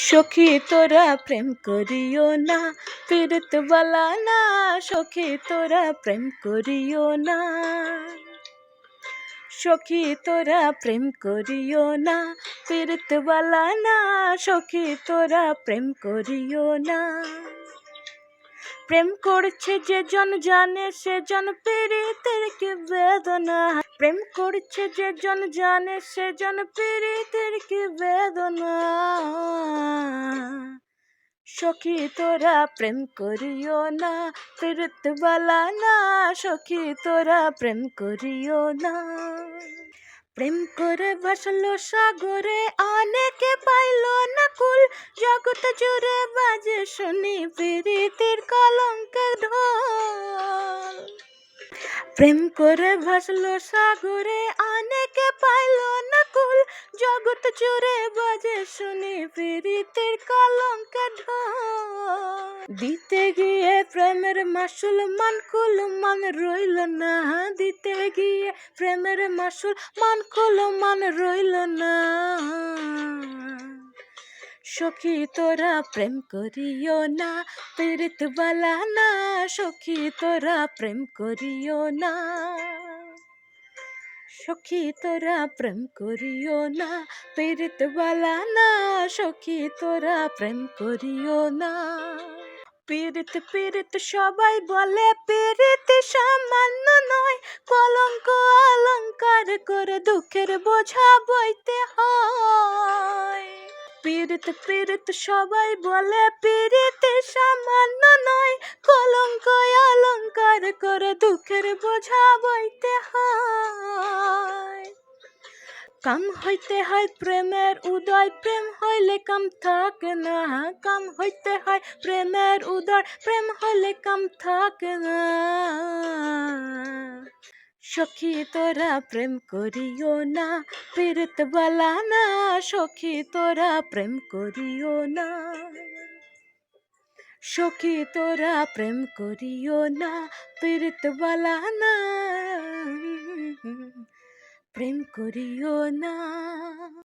সখী তোরা প্রেম করিও না, পীড়িত বালা না। সখী তোরা প্রেম করিও না, সখী তোরা প্রেম করিও না, পীড়িত বালা না। সখী তোরা প্রেম করিও না। প্রেম করছে যে জন জানে সে জন পীড়িতের কি বেদনা। প্রেম করছে যে জন জানে সে জন পীড়িতের কি বেদনা। সখী তোরা প্রেম করিও না, পীড়িত বালা না। সখী তোরা প্রেম করিও না। প্রেম করে ভাসলো সাগরে অনেকে পাইল না কুল। জগৎ জুড়ে বাজে শুনি পীড়িতের কলঙ্কের ঢোল। প্রেম করে ভাসলো সাগরে অনেকে পাইল না কুল। জগৎ জুড়ে বাজে শুনি পীড়িতের কলঙ্কের ঢোল। দিতে গিয়ে প্রেমের মাসুল মানকুল মান রইল না। দিতে গিয়ে প্রেমের মাসুল মানকুল মান রইল না। সখী তোরা প্রেম করিও না, পীড়িত বালা না। সখী তোরা প্রেম করিও না, সখী তোরা প্রেম করিও না, পীড়িত বালা না। সখী তোরা প্রেম করিও না। পীড়িত পীড়িত সবাই বলে পীড়িত সামান্য নয়। কলঙ্ক অলঙ্কার করে দুঃখের বোঝা বইতে হয়। পীড়িত পীড়িত সবাই বলে পীড়িত সামান্য নয়। কলঙ্ক অলঙ্কার করে দুঃখের বোঝা বইতে হয়। কাম হইতে হয় প্রেমের উদয়, প্রেম হইলে কাম থাকে না। কাম হইতে হয় প্রেমের উদয়, প্রেম হইলে কাম থাকে না। সখী তোরা প্রেম করিও না, পীড়িত বালা না। সখী তোরা প্রেম করিও না, সখী তোরা প্রেম করিও না, পীড়িত বালা না। প্রেম করিও না।